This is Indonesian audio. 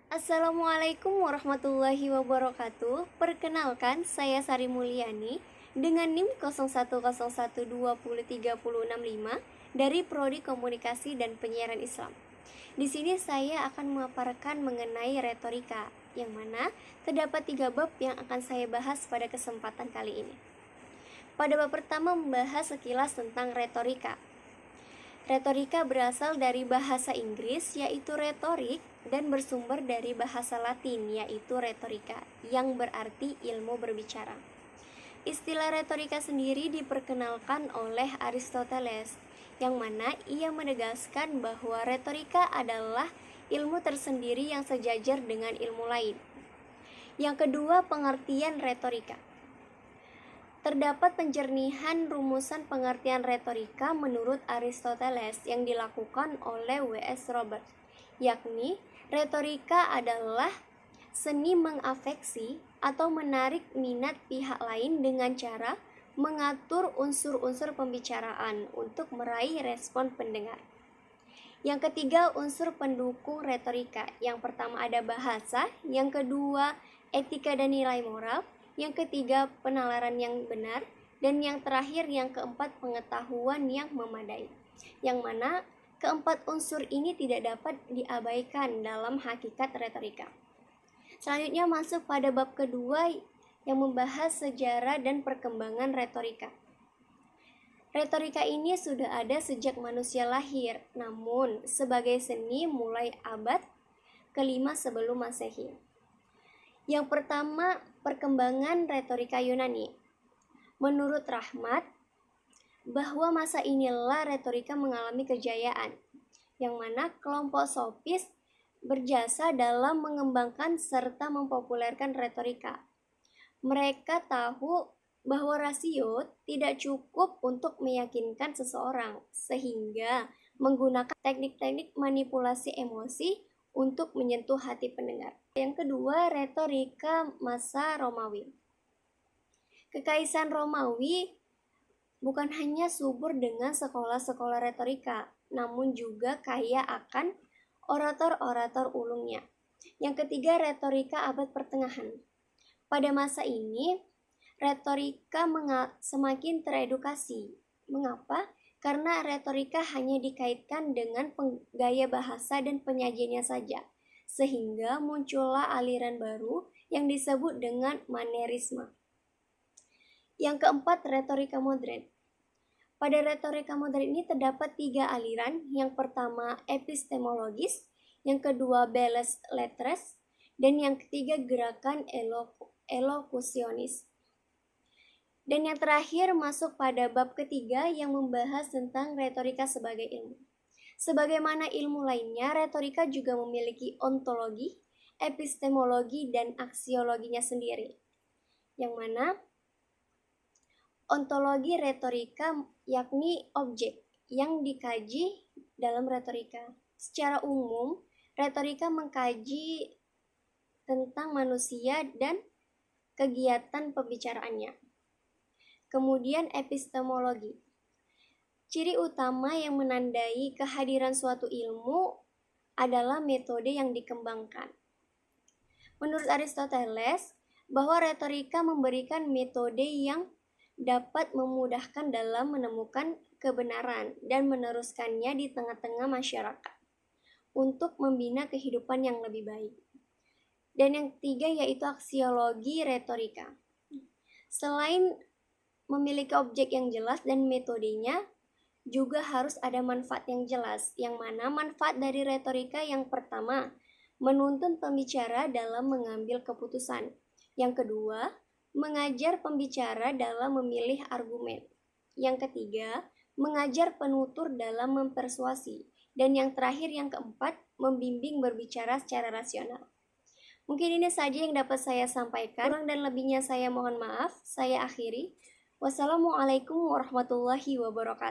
Assalamualaikum warahmatullahi wabarakatuh. Perkenalkan, saya Sari Mulyani dengan NIM 0110120365 dari Prodi Komunikasi dan Penyiaran Islam. Di sini saya akan memaparkan mengenai retorika, yang mana terdapat 3 bab yang akan saya bahas pada kesempatan kali ini. Pada bab pertama membahas sekilas tentang retorika. Retorika berasal dari bahasa Inggris yaitu retorik dan bersumber dari bahasa Latin yaitu retorika yang berarti ilmu berbicara. Istilah retorika sendiri diperkenalkan oleh Aristoteles yang mana ia menegaskan bahwa retorika adalah ilmu tersendiri yang sejajar dengan ilmu lain. Yang kedua, pengertian retorika. Terdapat penjernihan rumusan pengertian retorika menurut Aristoteles yang dilakukan oleh W.S. Roberts, yakni retorika adalah seni mengafeksi atau menarik minat pihak lain dengan cara mengatur unsur-unsur pembicaraan untuk meraih respon pendengar. Yang ketiga, unsur pendukung retorika. Yang pertama ada bahasa, yang kedua etika dan nilai moral, yang ketiga penalaran yang benar, dan yang terakhir yang keempat pengetahuan yang memadai. Yang mana keempat unsur ini tidak dapat diabaikan dalam hakikat retorika. Selanjutnya masuk pada bab kedua yang membahas sejarah dan perkembangan retorika. Retorika ini sudah ada sejak manusia lahir, namun sebagai seni mulai abad ke-5 sebelum Masehi. Yang pertama, perkembangan retorika Yunani. Menurut Rahmat, bahwa masa inilah retorika mengalami kejayaan, yang mana kelompok sofis berjasa dalam mengembangkan serta mempopulerkan retorika. Mereka tahu bahwa rasio tidak cukup untuk meyakinkan seseorang, sehingga menggunakan teknik-teknik manipulasi emosi untuk menyentuh hati pendengar. Yang kedua, retorika masa Romawi. Kekaisaran Romawi bukan hanya subur dengan sekolah-sekolah retorika, namun juga kaya akan orator-orator ulungnya. Yang ketiga, retorika abad pertengahan. Pada masa ini, retorika semakin teredukasi. Mengapa? Karena retorika hanya dikaitkan dengan gaya bahasa dan penyajiannya saja, sehingga muncullah aliran baru yang disebut dengan manierisme. Yang keempat, retorika modern. Pada retorika modern ini terdapat 3 aliran. Yang pertama epistemologis, yang kedua belles lettres, dan yang ketiga gerakan elokusionis. Dan yang terakhir masuk pada bab ketiga yang membahas tentang retorika sebagai ilmu. Sebagaimana ilmu lainnya, retorika juga memiliki ontologi, epistemologi, dan aksiologinya sendiri. Yang mana ontologi retorika yakni objek yang dikaji dalam retorika. Secara umum, retorika mengkaji tentang manusia dan kegiatan pembicaraannya. Kemudian epistemologi. Ciri utama yang menandai kehadiran suatu ilmu adalah metode yang dikembangkan. Menurut Aristoteles, bahwa retorika memberikan metode yang dapat memudahkan dalam menemukan kebenaran dan meneruskannya di tengah-tengah masyarakat untuk membina kehidupan yang lebih baik. Dan yang ketiga yaitu aksiologi retorika. Selain memiliki objek yang jelas dan metodenya, juga harus ada manfaat yang jelas, yang mana manfaat dari retorika yang pertama, menuntun pembicara dalam mengambil keputusan. Yang kedua, mengajar pembicara dalam memilih argumen. Yang ketiga, mengajar penutur dalam mempersuasi. Dan yang terakhir, yang keempat, membimbing berbicara secara rasional. Mungkin ini saja yang dapat saya sampaikan. Kurang dan lebihnya saya mohon maaf. Saya akhiri. Wassalamualaikum warahmatullahi wabarakatuh.